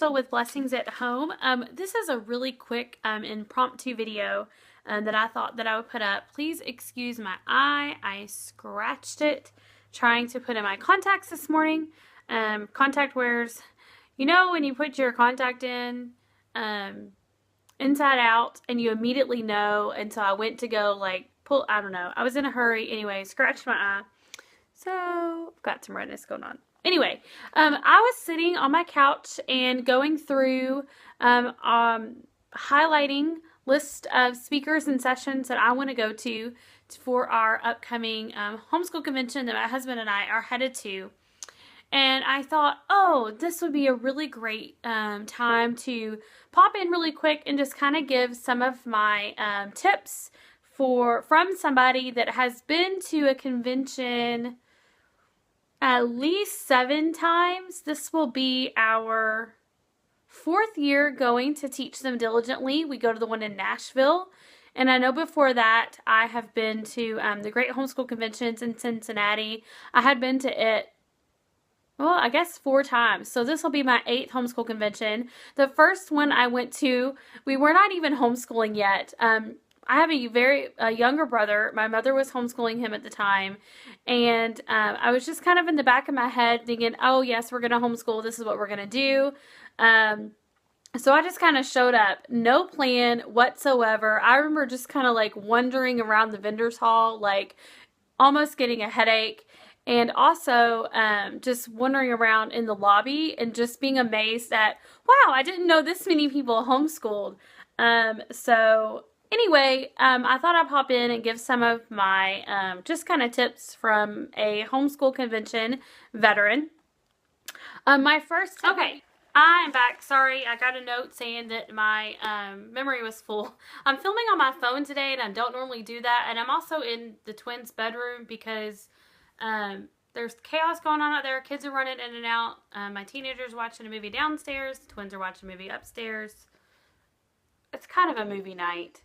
Rachel with Blessings at Home. This is a really quick impromptu video that I thought that I would put up. Please excuse my eye. I scratched it trying to put in my contacts this morning. Contact wears, you know when you put your contact in inside out and you immediately know, and so I went to go like pull, I don't know, I was in a hurry anyway, scratched my eye. So I've got some redness going on. Anyway, I was sitting on my couch and going through highlighting list of speakers and sessions that I want to go to for our upcoming homeschool convention that my husband and I are headed to. And I thought, oh, this would be a really great time to pop in really quick and just kind of give some of my tips from somebody that has been to a convention at least 7 times. This will be our 4th year going to Teach Them Diligently. We go to the one in Nashville. And I know before that I have been to the Great Homeschool Conventions in Cincinnati. I had been to it, well, I guess 4 times. So this will be my 8th homeschool convention. The first one I went to, we were not even homeschooling yet. I have a younger brother. My mother was homeschooling him at the time. And I was just kind of in the back of my head thinking, oh, yes, we're going to homeschool. This is what we're going to do. So I just kind of showed up. No plan whatsoever. I remember just kind of like wandering around the vendor's hall, like almost getting a headache. And also just wandering around in the lobby and just being amazed that, wow, I didn't know this many people homeschooled. So anyway, I thought I'd pop in and give some of my just kind of tips from a homeschool convention veteran. My first tip. Okay, I am back. Sorry, I got a note saying that my memory was full. I'm filming on my phone today, and I don't normally do that. And I'm also in the twins' bedroom because there's chaos going on out there. Kids are running in and out. My teenager's watching a movie downstairs. The twins are watching a movie upstairs. It's kind of a movie night.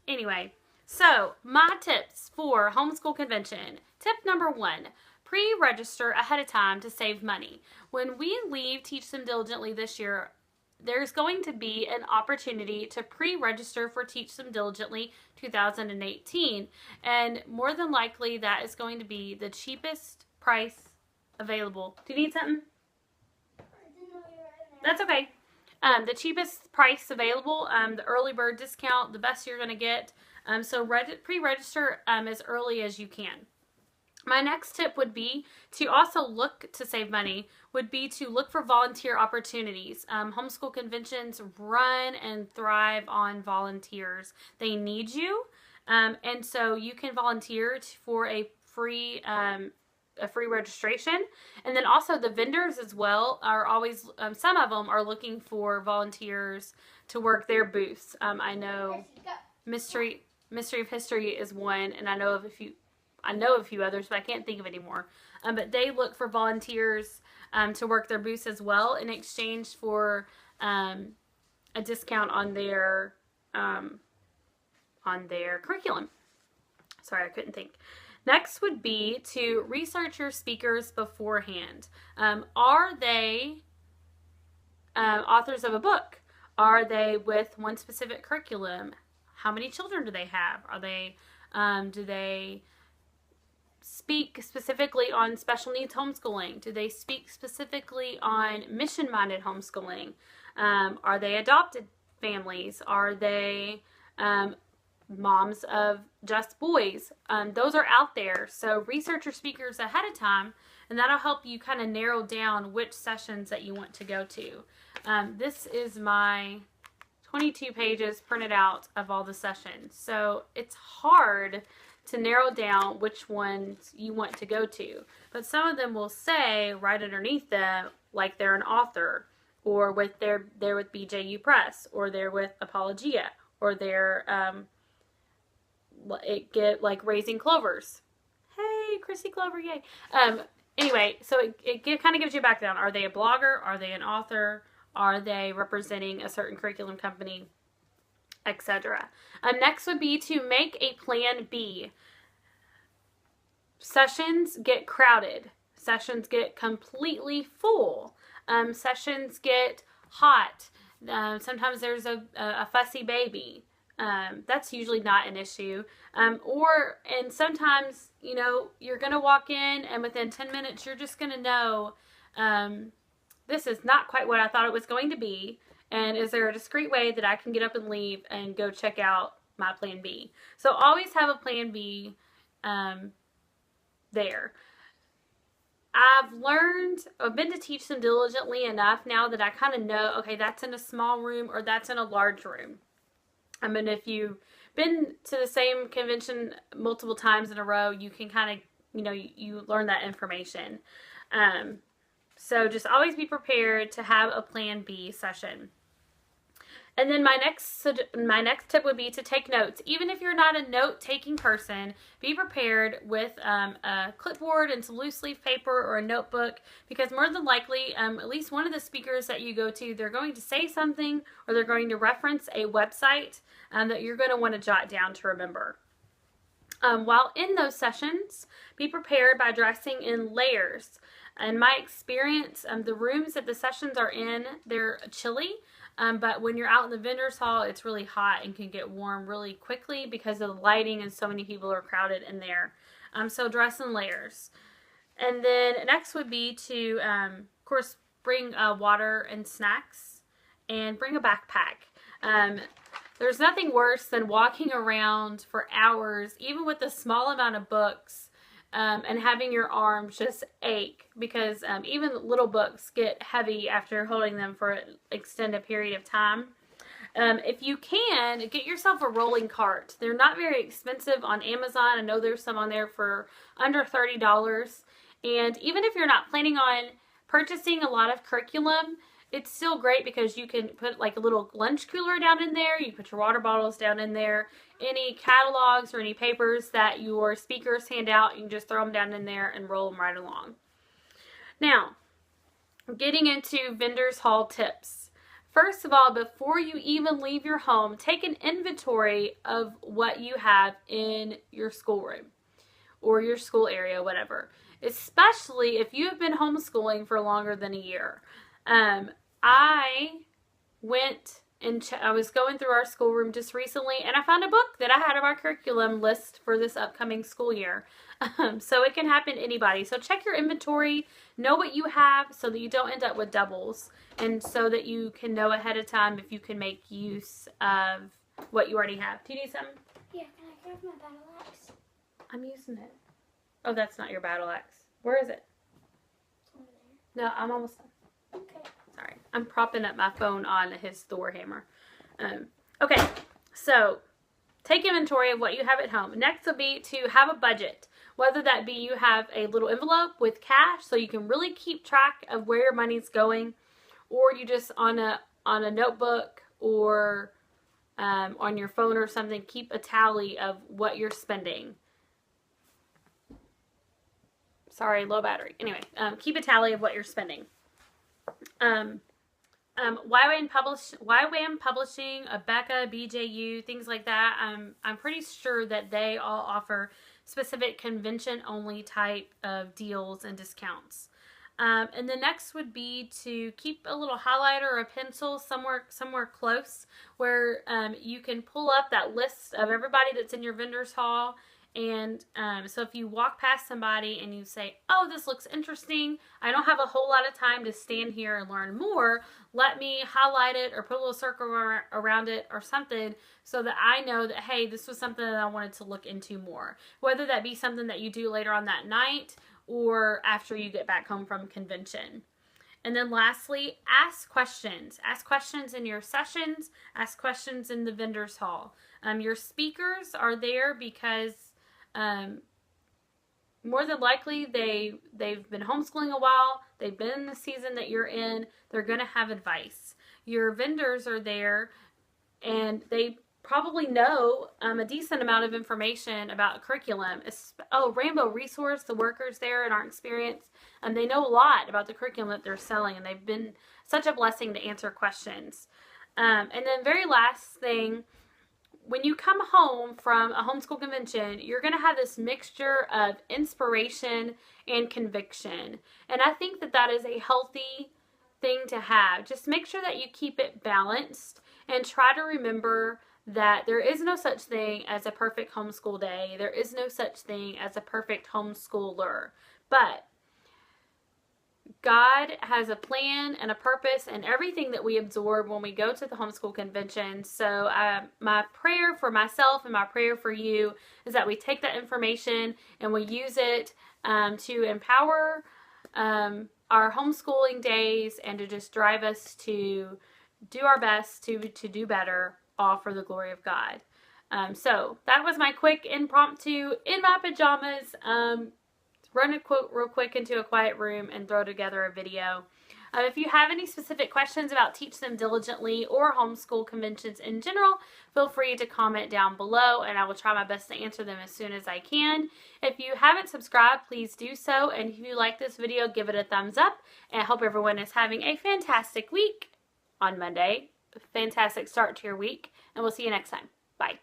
Anyway, so my tips for homeschool convention. Tip number 1, pre-register ahead of time to save money. When we leave Teach Them Diligently this year, there's going to be an opportunity to pre-register for Teach Them Diligently 2018. And more than likely, that is going to be the cheapest price available. Do you need something? That's okay. The cheapest price available, the early bird discount, the best you're going to get. So pre-register as early as you can. My next tip would be to also look to save money, would be to look for volunteer opportunities. Homeschool conventions run and thrive on volunteers. They need you, and so you can volunteer for a free registration. And then also the vendors as well are always, some of them are looking for volunteers to work their booths. I know Mystery of History is one, and I know of a few others, but I can't think of any more. But they look for volunteers to work their booths as well in exchange for a discount on their curriculum. Sorry, I couldn't think. Next would be to research your speakers beforehand. Are they authors of a book? Are they with one specific curriculum? How many children do they have? Are they do they speak specifically on special needs homeschooling? Do they speak specifically on mission-minded homeschooling? Are they adopted families? Are they moms of just boys? Those are out there. So research your speakers ahead of time, and that'll help you kind of narrow down which sessions that you want to go to. This is my 22 pages printed out of all the sessions. So it's hard to narrow down which ones you want to go to. But some of them will say right underneath them, like they're an author, or they're with BJU Press, or they're with Apologia, or they're like Raising Clovers. Hey, Chrissy Clover, yay. Anyway, so it kind of gives you a background. Are they a blogger? Are they an author? Are they representing a certain curriculum company? Etc. Next would be to make a plan B. Sessions get crowded. Sessions get completely full. Sessions get hot. Sometimes there's a fussy baby. That's usually not an issue. And sometimes, you're going to walk in and within 10 minutes, you're just going to know, this is not quite what I thought it was going to be. And is there a discreet way that I can get up and leave and go check out my plan B? So always have a plan B there. I've been to teach them diligently enough now that I kind of know, okay, that's in a small room or that's in a large room. I mean, if you've been to the same convention multiple times in a row, you can kind of, you learn that information. So just always be prepared to have a plan B session. And then my next tip would be to take notes. Even if you're not a note-taking person, be prepared with a clipboard and some loose leaf paper or a notebook, because more than likely, at least one of the speakers that you go to, they're going to say something or they're going to reference a website that you're going to want to jot down to remember. While in those sessions, be prepared by dressing in layers. In my experience, the rooms that the sessions are in, they're chilly. But when you're out in the vendor's hall, it's really hot and can get warm really quickly because of the lighting and so many people are crowded in there. So dress in layers. And then next would be to, of course, bring water and snacks and bring a backpack. There's nothing worse than walking around for hours, even with a small amount of books, and having your arms just ache because even little books get heavy after holding them for an extended period of time. If you can, get yourself a rolling cart. They're not very expensive on Amazon. I know there's some on there for under $30. And even if you're not planning on purchasing a lot of curriculum, it's still great because you can put like a little lunch cooler down in there. You put your water bottles down in there. Any catalogs or any papers that your speakers hand out, you can just throw them down in there and roll them right along. Now, getting into vendor's hall tips. First of all, before you even leave your home, take an inventory of what you have in your schoolroom or your school area, whatever. Especially if you have been homeschooling for longer than a year. I went and I was going through our schoolroom just recently and I found a book that I had on our curriculum list for this upcoming school year. So it can happen to anybody. So check your inventory, know what you have so that you don't end up with doubles and so that you can know ahead of time if you can make use of what you already have. Do you need something? Yeah, can I grab my battle axe? I'm using it. Oh, that's not your battle axe. Where is it? It's over there. No, I'm almost done. Okay. Sorry, I'm propping up my phone on his Thor hammer. Okay, so take inventory of what you have at home. Next will be to have a budget. Whether that be you have a little envelope with cash so you can really keep track of where your money's going, or you just on a notebook or on your phone or something, keep a tally of what you're spending. Sorry, low battery. Anyway, keep a tally of what you're spending. YWAM Publishing, Becca, BJU, things like that. I'm pretty sure that they all offer specific convention-only type of deals and discounts. And the next would be to keep a little highlighter or a pencil somewhere close where you can pull up that list of everybody that's in your vendor's hall. And so if you walk past somebody and you say, oh, this looks interesting, I don't have a whole lot of time to stand here and learn more, let me highlight it or put a little circle around it or something so that I know that, hey, this was something that I wanted to look into more. Whether that be something that you do later on that night or after you get back home from convention. And then lastly, ask questions. Ask questions in your sessions. Ask questions in the vendor's hall. Your speakers are there because more than likely they've been homeschooling a while, they've been in the season that you're in, they're going to have advice. Your vendors are there and they probably know a decent amount of information about curriculum. Rainbow Resource, the workers there in our experience, they know a lot about the curriculum that they're selling, and they've been such a blessing to answer questions. And then very last thing, when you come home from a homeschool convention, you're going to have this mixture of inspiration and conviction. And I think that that is a healthy thing to have. Just make sure that you keep it balanced and try to remember that there is no such thing as a perfect homeschool day. There is no such thing as a perfect homeschooler. But God has a plan and a purpose in everything that we absorb when we go to the homeschool convention. So my prayer for myself and my prayer for you is that we take that information and we use it to empower our homeschooling days and to just drive us to do our best to do better, all for the glory of God. So that was my quick impromptu in my pajamas. Run a quote real quick into a quiet room and throw together a video. If you have any specific questions about Teach Them Diligently or homeschool conventions in general, feel free to comment down below and I will try my best to answer them as soon as I can. If you haven't subscribed, please do so. And if you like this video, give it a thumbs up. And I hope everyone is having a fantastic week on Monday. A fantastic start to your week. And we'll see you next time. Bye.